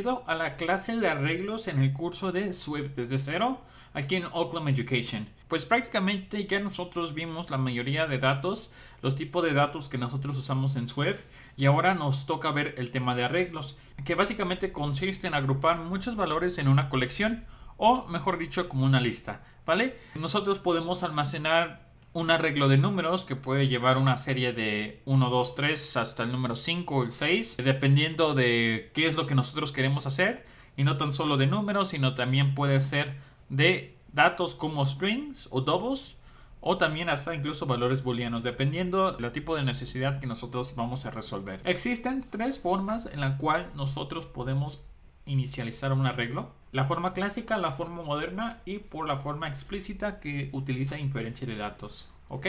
Bienvenido a la clase de arreglos en el curso de Swift desde cero aquí en Occam Education. Pues prácticamente ya nosotros vimos la mayoría de datos, los tipos de datos que nosotros usamos en Swift, y ahora nos toca ver el tema de arreglos, que básicamente consiste en agrupar muchos valores en una colección, o mejor dicho, como una lista, ¿vale? Nosotros podemos almacenar un arreglo de números que puede llevar una serie de 1, 2, 3 hasta el número 5 o el 6, dependiendo de qué es lo que nosotros queremos hacer, y no tan solo de números, sino también puede ser de datos como strings o doubles, o también hasta incluso valores booleanos, dependiendo del tipo de necesidad que nosotros vamos a resolver. Existen tres formas en la cual nosotros podemos inicializar un arreglo: la forma clásica, la forma moderna y por la forma explícita que utiliza inferencia de datos. ¿Ok?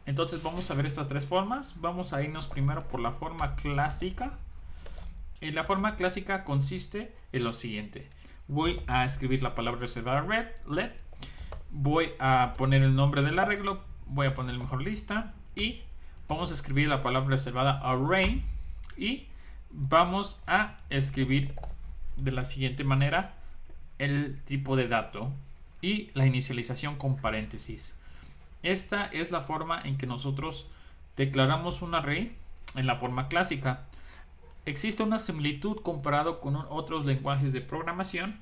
Entonces vamos a ver estas tres formas. Vamos a irnos primero por la forma clásica. Y la forma clásica consiste en lo siguiente: voy a escribir la palabra reservada let, voy a poner el nombre del arreglo, voy a poner mejor lista, y vamos a escribir la palabra reservada array, y vamos a escribir de la siguiente manera el tipo de dato y la inicialización con paréntesis. Esta es la forma en que nosotros declaramos un array en la forma clásica. Existe una similitud comparado con otros lenguajes de programación,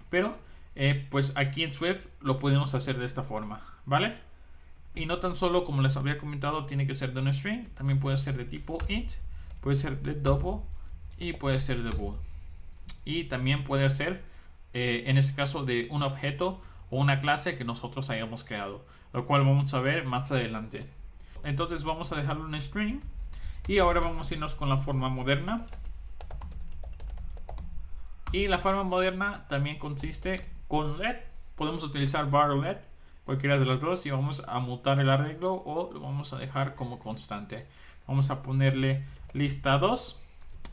pero pues aquí en Swift lo podemos hacer de esta forma, ¿vale? Y no tan solo, como les había comentado, tiene que ser de un string, también puede ser de tipo int, puede ser de double y puede ser de bool. Y también puede ser, en este caso, de un objeto o una clase que nosotros hayamos creado, lo cual vamos a ver más adelante. Entonces vamos a dejarlo en string, y ahora vamos a irnos con la forma moderna. Y la forma moderna también consiste con let. Podemos utilizar var o let, cualquiera de las dos, y vamos a mutar el arreglo o lo vamos a dejar como constante. Vamos a ponerle lista 2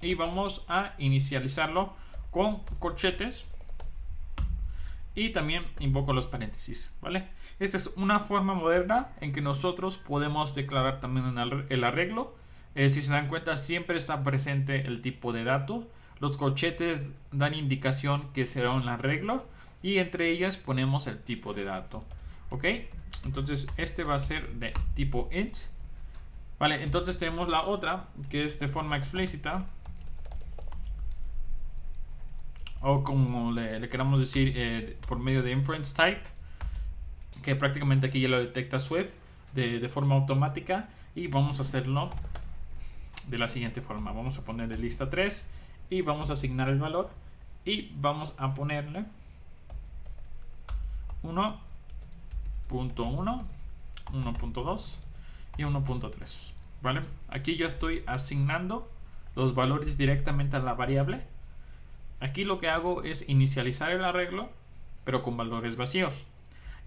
y vamos a inicializarlo con corchetes, y también invoco los paréntesis, ¿vale? Esta es una forma moderna en que nosotros podemos declarar también el arreglo. Si se dan cuenta, siempre está presente el tipo de dato. Los corchetes dan indicación que será un arreglo, y entre ellas ponemos el tipo de dato. ¿Ok? Entonces este va a ser de tipo int. Vale, entonces tenemos la otra, que es de forma explícita, o como le queramos decir, por medio de inference type, que prácticamente aquí ya lo detecta Swift de forma automática. Y vamos a hacerlo de la siguiente forma: vamos a ponerle lista 3 y vamos a asignar el valor, y vamos a ponerle 1.1, 1.2 y 1.3. ¿Vale? Aquí yo estoy asignando los valores directamente a la variable. Aquí lo que hago es inicializar el arreglo, pero con valores vacíos.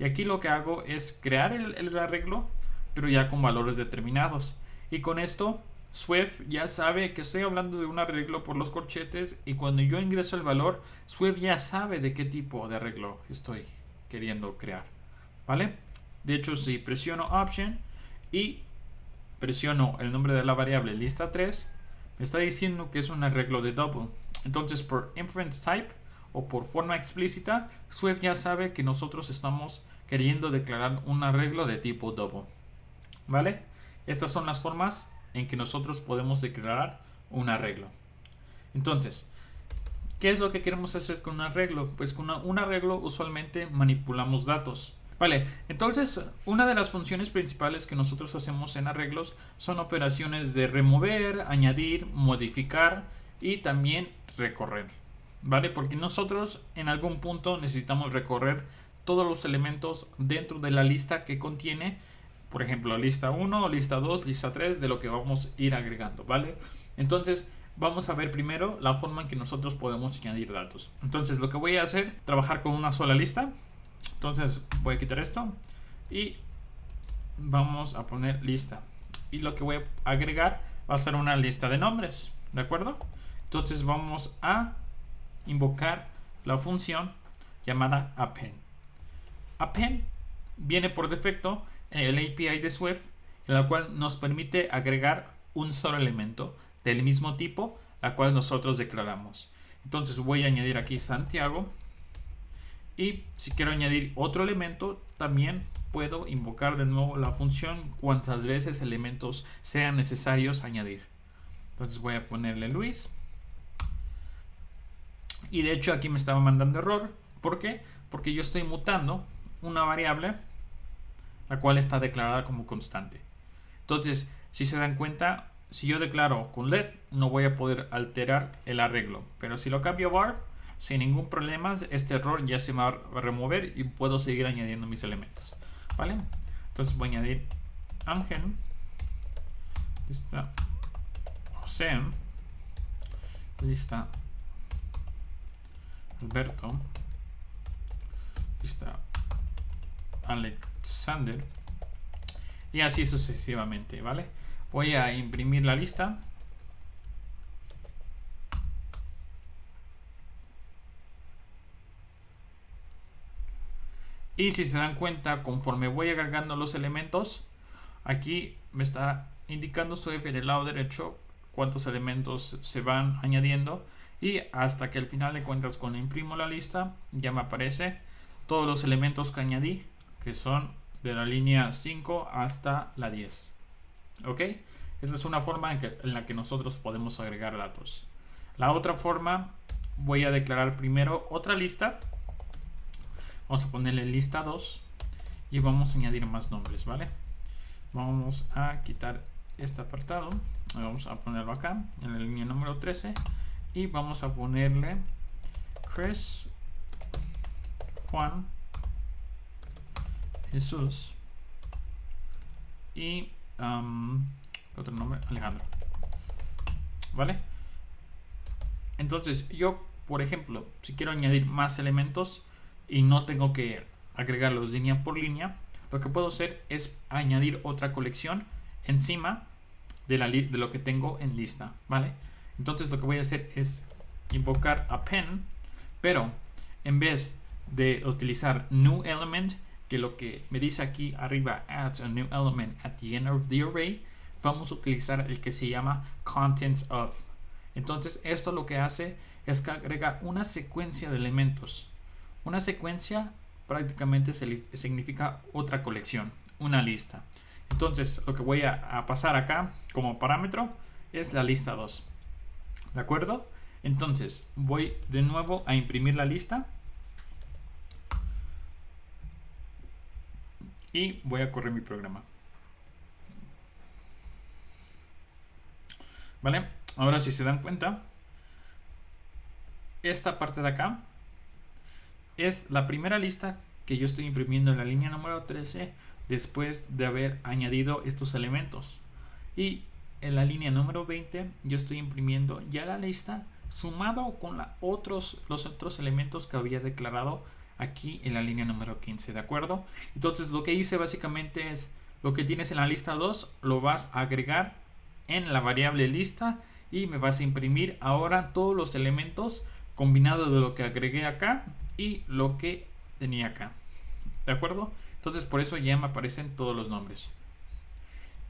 Y aquí lo que hago es crear el arreglo, pero ya con valores determinados. Y con esto Swift ya sabe que estoy hablando de un arreglo por los corchetes, y cuando yo ingreso el valor, Swift ya sabe de qué tipo de arreglo estoy queriendo crear, ¿vale? De hecho, si presiono Option y presiono el nombre de la variable lista 3, me está diciendo que es un arreglo de double. Entonces, por inference type o por forma explícita, Swift ya sabe que nosotros estamos queriendo declarar un arreglo de tipo double, ¿vale? Estas son las formas en que nosotros podemos declarar un arreglo. Entonces, ¿qué es lo que queremos hacer con un arreglo? Pues con un arreglo usualmente manipulamos datos. Vale, entonces una de las funciones principales que nosotros hacemos en arreglos son operaciones de remover, añadir, modificar y también recorrer. ¿Vale? Porque nosotros en algún punto necesitamos recorrer todos los elementos dentro de la lista que contiene, por ejemplo, lista 1, lista 2, lista 3, de lo que vamos a ir agregando, ¿vale? Entonces vamos a ver primero la forma en que nosotros podemos añadir datos. Entonces lo que voy a hacer, trabajar con una sola lista. Entonces voy a quitar esto y vamos a poner lista. Y lo que voy a agregar va a ser una lista de nombres, ¿de acuerdo? Entonces vamos a invocar la función llamada append. Append viene por defecto en el API de Swift, en la cual nos permite agregar un solo elemento del mismo tipo, la cual nosotros declaramos. Entonces voy a añadir aquí Santiago. Y si quiero añadir otro elemento, también puedo invocar de nuevo la función cuantas veces elementos sean necesarios añadir. Entonces voy a ponerle Luis. Y de hecho aquí me estaba mandando error. ¿Por qué? Porque yo estoy mutando una variable la cual está declarada como constante. Entonces, si se dan cuenta, si yo declaro con let, no voy a poder alterar el arreglo. Pero si lo cambio a var, sin ningún problema, este error ya se va a remover y puedo seguir añadiendo mis elementos. ¿Vale? Entonces voy a añadir Ángel. Lista José. Lista Alberto. Lista Alexander. Y así sucesivamente, ¿vale? Voy a imprimir la lista. Y si se dan cuenta, conforme voy agregando los elementos, aquí me está indicando su F del lado derecho cuántos elementos se van añadiendo. Y hasta que al final de cuentas, cuando imprimo la lista, ya me aparece todos los elementos que añadí, que son de la línea 5 hasta la 10. ¿Ok? Esta es una forma en la que nosotros podemos agregar datos. La otra forma, voy a declarar primero otra lista. Vamos a ponerle lista 2 y vamos a añadir más nombres, ¿vale? Vamos a quitar este apartado. Vamos a ponerlo acá, en la línea número 13. Y vamos a ponerle Chris, Juan, Jesús y otro nombre, Alejandro. ¿Vale? Entonces yo, por ejemplo, si quiero añadir más elementos y no tengo que agregarlos línea por línea, lo que puedo hacer es añadir otra colección encima de lo que tengo en lista, ¿vale? Entonces lo que voy a hacer es invocar append, pero en vez de utilizar new element, que lo que me dice aquí arriba, adds a new element at the end of the array, vamos a utilizar el que se llama contents of. Entonces esto lo que hace es que agrega una secuencia de elementos. Una secuencia prácticamente significa otra colección, una lista. Entonces lo que voy a pasar acá como parámetro es la lista 2. ¿De acuerdo? Entonces voy de nuevo a imprimir la lista. Y voy a correr mi programa. ¿Vale? Ahora si se dan cuenta, esta parte de acá es la primera lista que yo estoy imprimiendo en la línea número 13 después de haber añadido estos elementos. Y en la línea número 20 yo estoy imprimiendo ya la lista sumado con los otros elementos que había declarado aquí en la línea número 15, ¿de acuerdo? Entonces lo que hice básicamente es lo que tienes en la lista 2 lo vas a agregar en la variable lista y me vas a imprimir ahora todos los elementos combinados de lo que agregué acá y lo que tenía acá, ¿de acuerdo? Entonces por eso ya me aparecen todos los nombres.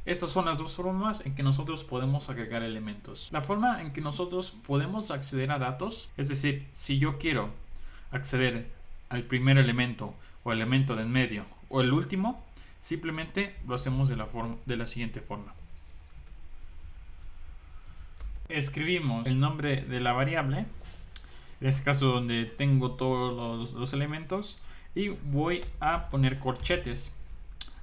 Estas son las dos formas en que nosotros podemos agregar elementos. La forma en que nosotros podemos acceder a datos, es decir, si yo quiero acceder al primer elemento o elemento del medio o el último, simplemente lo hacemos de la siguiente forma. Escribimos el nombre de la variable, en este caso donde tengo todos los elementos, y voy a poner corchetes.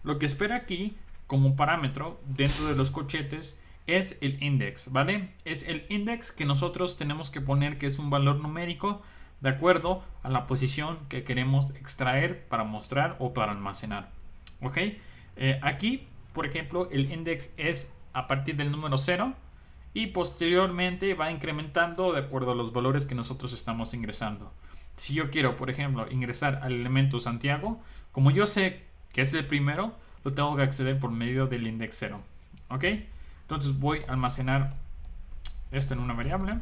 Lo que espera aquí como parámetro dentro de los corchetes es el index, ¿vale? Es el index que nosotros tenemos que poner, que es un valor numérico de acuerdo a la posición que queremos extraer para mostrar o para almacenar. ¿Ok? Aquí, por ejemplo, el index es a partir del número 0 y posteriormente va incrementando de acuerdo a los valores que nosotros estamos ingresando. Si yo quiero, por ejemplo, ingresar al elemento Santiago, como yo sé que es el primero, lo tengo que acceder por medio del index 0. ¿Ok? Entonces voy a almacenar esto en una variable.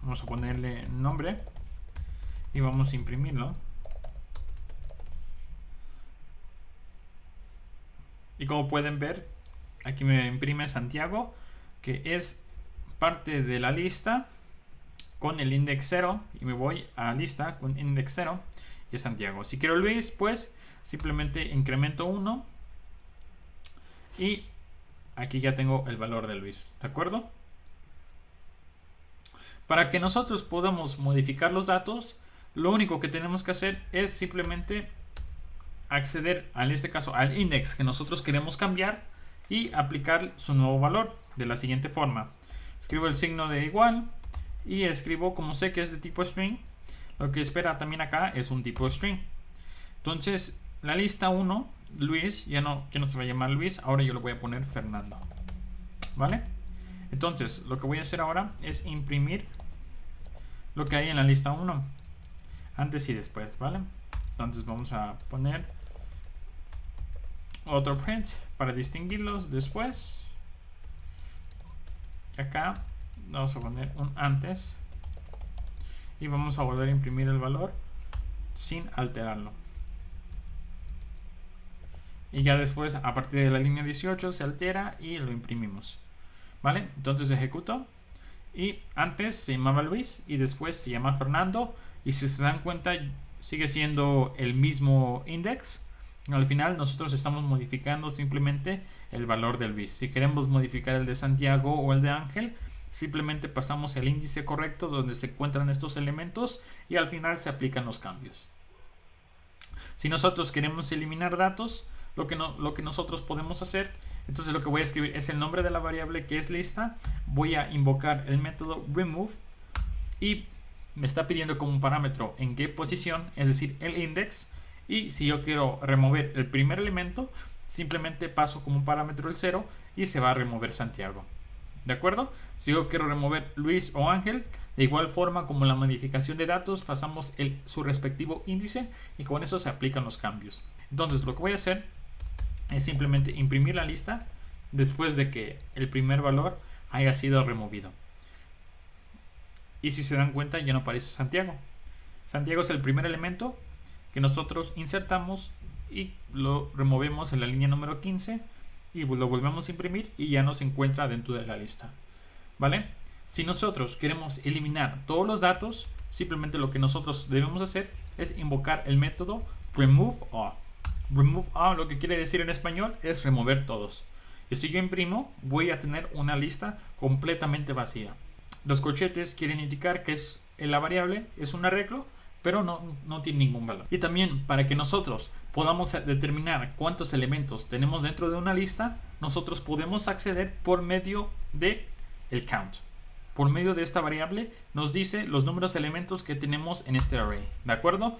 Vamos a ponerle nombre y vamos a imprimirlo. Y como pueden ver, aquí me imprime Santiago, que es parte de la lista con el index 0 y me voy a lista con index 0 y es Santiago. Si quiero Luis, pues simplemente incremento 1 y aquí ya tengo el valor de Luis, ¿de acuerdo? Para que nosotros podamos modificar los datos, lo único que tenemos que hacer es simplemente acceder, en este caso, al index que nosotros queremos cambiar y aplicar su nuevo valor de la siguiente forma. Escribo el signo de igual y escribo, como sé que es de tipo string, lo que espera también acá es un tipo string. Entonces, la lista 1, Luis, ya no se va a llamar Luis, ahora yo lo voy a poner Fernando. ¿Vale? Entonces, lo que voy a hacer ahora es imprimir lo que hay en la lista 1, antes y después, ¿vale? Entonces vamos a poner otro print para distinguirlos después. Y acá vamos a poner un antes y vamos a volver a imprimir el valor sin alterarlo. Y ya después, a partir de la línea 18, se altera y lo imprimimos. ¿Vale? Entonces ejecuto. Y antes se llamaba Luis y después se llama Fernando. Y si se dan cuenta, sigue siendo el mismo index. Al final nosotros estamos modificando simplemente el valor de Luis. Si queremos modificar el de Santiago o el de Ángel, simplemente pasamos el índice correcto donde se encuentran estos elementos y al final se aplican los cambios. Si nosotros queremos eliminar datos, lo que nosotros podemos hacer, entonces lo que voy a escribir es el nombre de la variable que es lista. Voy a invocar el método remove y me está pidiendo como parámetro en qué posición, es decir, el index. Y si yo quiero remover el primer elemento, simplemente paso como parámetro el 0 y se va a remover Santiago. ¿De acuerdo? Si yo quiero remover Luis o Ángel, de igual forma como la modificación de datos, pasamos su respectivo índice y con eso se aplican los cambios. Entonces lo que voy a hacer es simplemente imprimir la lista después de que el primer valor haya sido removido. Y si se dan cuenta, ya no aparece Santiago. Santiago es el primer elemento que nosotros insertamos y lo removemos en la línea número 15 y lo volvemos a imprimir y ya no se encuentra dentro de la lista. ¿Vale? Si nosotros queremos eliminar todos los datos, simplemente lo que nosotros debemos hacer es invocar el método remove all. Remove all, lo que quiere decir en español, es remover todos. Y si yo imprimo, voy a tener una lista completamente vacía. Los corchetes quieren indicar que la variable es un arreglo, pero no tiene ningún valor. Y también para que nosotros podamos determinar cuántos elementos tenemos dentro de una lista, nosotros podemos acceder por medio de el count. Por medio de esta variable nos dice los números de elementos que tenemos en este array. ¿De acuerdo?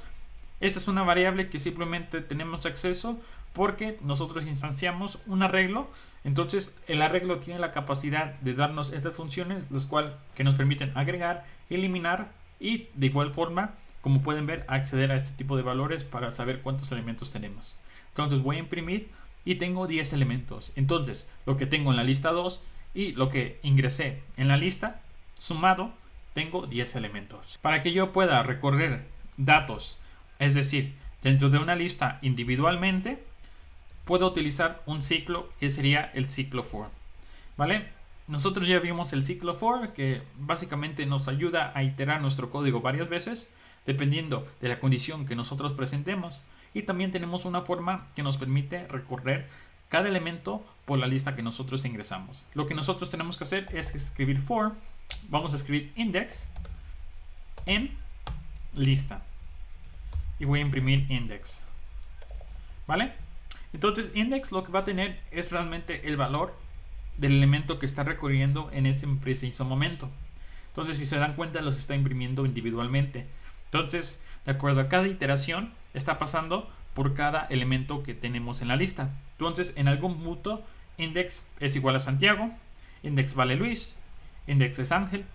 Esta es una variable que simplemente tenemos acceso porque nosotros instanciamos un arreglo. Entonces el arreglo tiene la capacidad de darnos estas funciones, las cuales que nos permiten agregar, eliminar y de igual forma, como pueden ver, acceder a este tipo de valores para saber cuántos elementos tenemos. Entonces voy a imprimir y tengo 10 elementos. Entonces lo que tengo en la lista 2 y lo que ingresé en la lista sumado, tengo 10 elementos. Para que yo pueda recorrer datos, es decir, dentro de una lista individualmente, puedo utilizar un ciclo que sería el ciclo for. ¿Vale? Nosotros ya vimos el ciclo for, que básicamente nos ayuda a iterar nuestro código varias veces, dependiendo de la condición que nosotros presentemos. Y también tenemos una forma que nos permite recorrer cada elemento por la lista que nosotros ingresamos. Lo que nosotros tenemos que hacer es escribir for. Vamos a escribir index en lista. Y voy a imprimir index. ¿Vale? Entonces index lo que va a tener es realmente el valor del elemento que está recorriendo en ese preciso momento. Entonces si se dan cuenta los está imprimiendo individualmente. Entonces de acuerdo a cada iteración está pasando por cada elemento que tenemos en la lista. Entonces en algún punto index es igual a Santiago, index vale Luis, index es Ángel,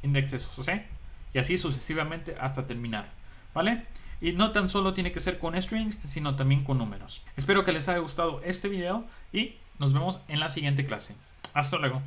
index es José y así sucesivamente hasta terminar. ¿Vale? Y no tan solo tiene que ser con strings, sino también con números. Espero que les haya gustado este video y nos vemos en la siguiente clase. Hasta luego.